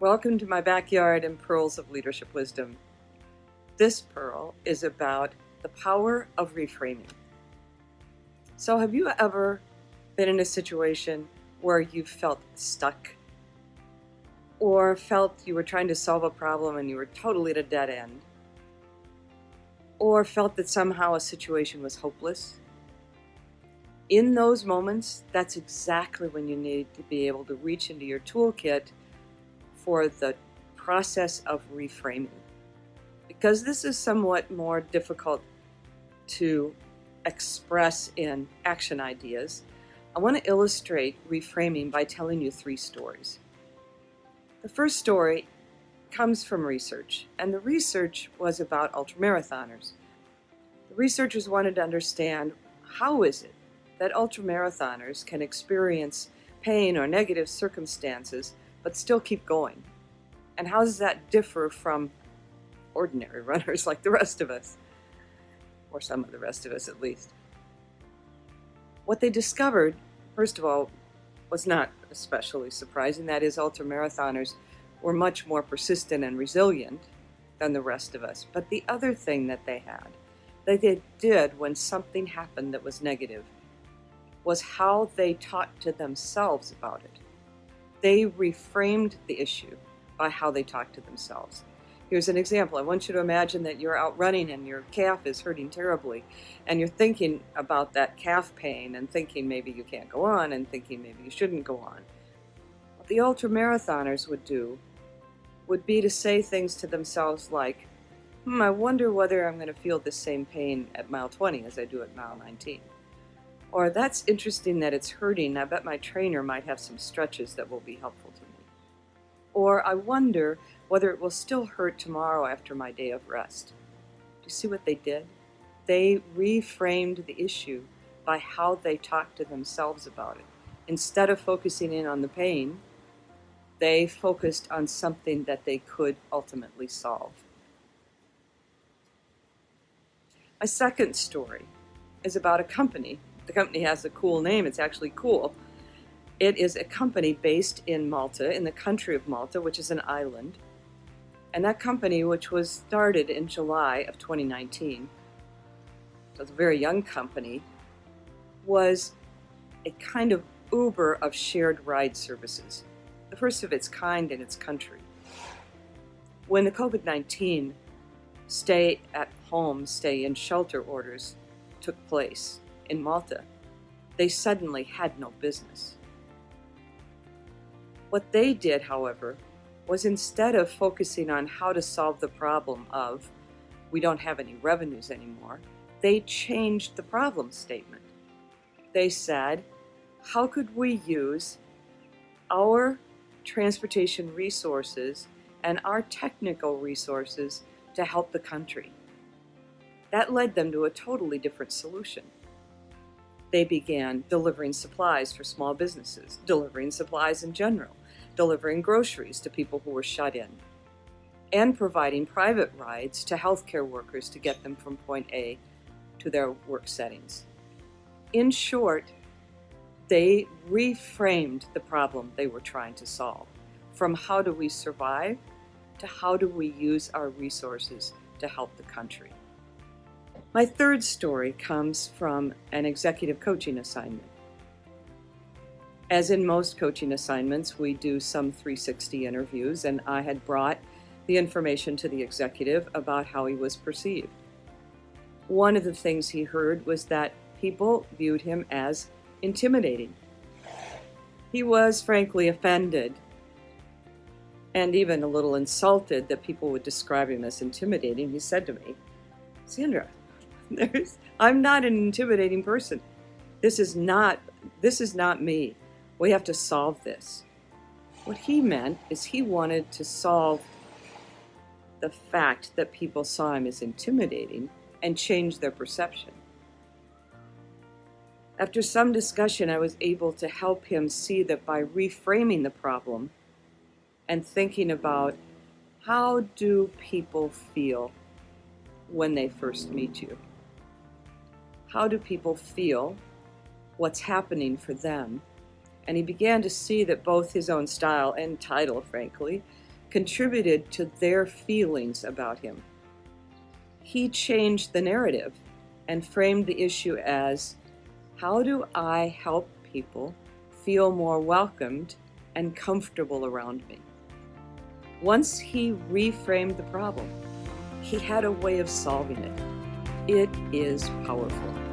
Welcome to my backyard and pearls of leadership wisdom. This pearl is about the power of reframing. So have you ever been in a situation where you felt stuck or felt you were trying to solve a problem and you were totally at a dead end? Or felt that somehow a situation was hopeless? In those moments, that's exactly when you need to be able to reach into your toolkit for the process of reframing. Because this is somewhat more difficult to express in action ideas, I want to illustrate reframing by telling you 3 stories. The first story comes from research, and the research was about ultramarathoners. The researchers wanted to understand, how is it that ultramarathoners can experience pain or negative circumstances but still keep going? And how does that differ from ordinary runners like the rest of us, or some of the rest of us at least? What they discovered, first of all, was not especially surprising. That is, ultramarathoners were much more persistent and resilient than the rest of us. But the other thing that they had, that they did when something happened that was negative, was how they talked to themselves about it. They reframed the issue by how they talked to themselves. Here's an example. I want you to imagine that you're out running and your calf is hurting terribly, and you're thinking about that calf pain and thinking maybe you can't go on and thinking maybe you shouldn't go on. What the ultramarathoners would do would be to say things to themselves like, I wonder whether I'm going to feel the same pain at mile 20 as I do at mile 19. Or, that's interesting that it's hurting. I bet my trainer might have some stretches that will be helpful to me. Or, I wonder whether it will still hurt tomorrow after my day of rest. Do you see what they did? They reframed the issue by how they talked to themselves about it. Instead of focusing in on the pain, they focused on something that they could ultimately solve. My second story is about a company. The company has a cool name. It's actually cool. It is a company based in Malta, in the country of Malta, which is an island. And that company, which was started in July of 2019, so it's a very young company, was a kind of Uber of shared ride services, the first of its kind in its country. When the COVID-19 stay in shelter orders took place in Malta, they suddenly had no business. What they did, however, was instead of focusing on how to solve the problem of we don't have any revenues anymore, they changed the problem statement. They said, how could we use our transportation resources and our technical resources to help the country? That led them to a totally different solution. They began delivering supplies for small businesses, delivering supplies in general, delivering groceries to people who were shut in, and providing private rides to healthcare workers to get them from point A to their work settings. In short, they reframed the problem they were trying to solve, from how do we survive to how do we use our resources to help the country. My third story comes from an executive coaching assignment. As in most coaching assignments, we do some 360 interviews, and I had brought the information to the executive about how he was perceived. One of the things he heard was that people viewed him as intimidating. He was frankly offended and even a little insulted that people would describe him as intimidating. He said to me, Sandra, I'm not an intimidating person. This is not me. We have to solve this. What he meant is he wanted to solve the fact that people saw him as intimidating and change their perception. After some discussion, I was able to help him see that by reframing the problem and thinking about how do people feel when they first meet you? How do people feel? What's happening for them? And he began to see that both his own style and title, frankly, contributed to their feelings about him. He changed the narrative and framed the issue as, how do I help people feel more welcomed and comfortable around me? Once he reframed the problem, he had a way of solving it. It is powerful.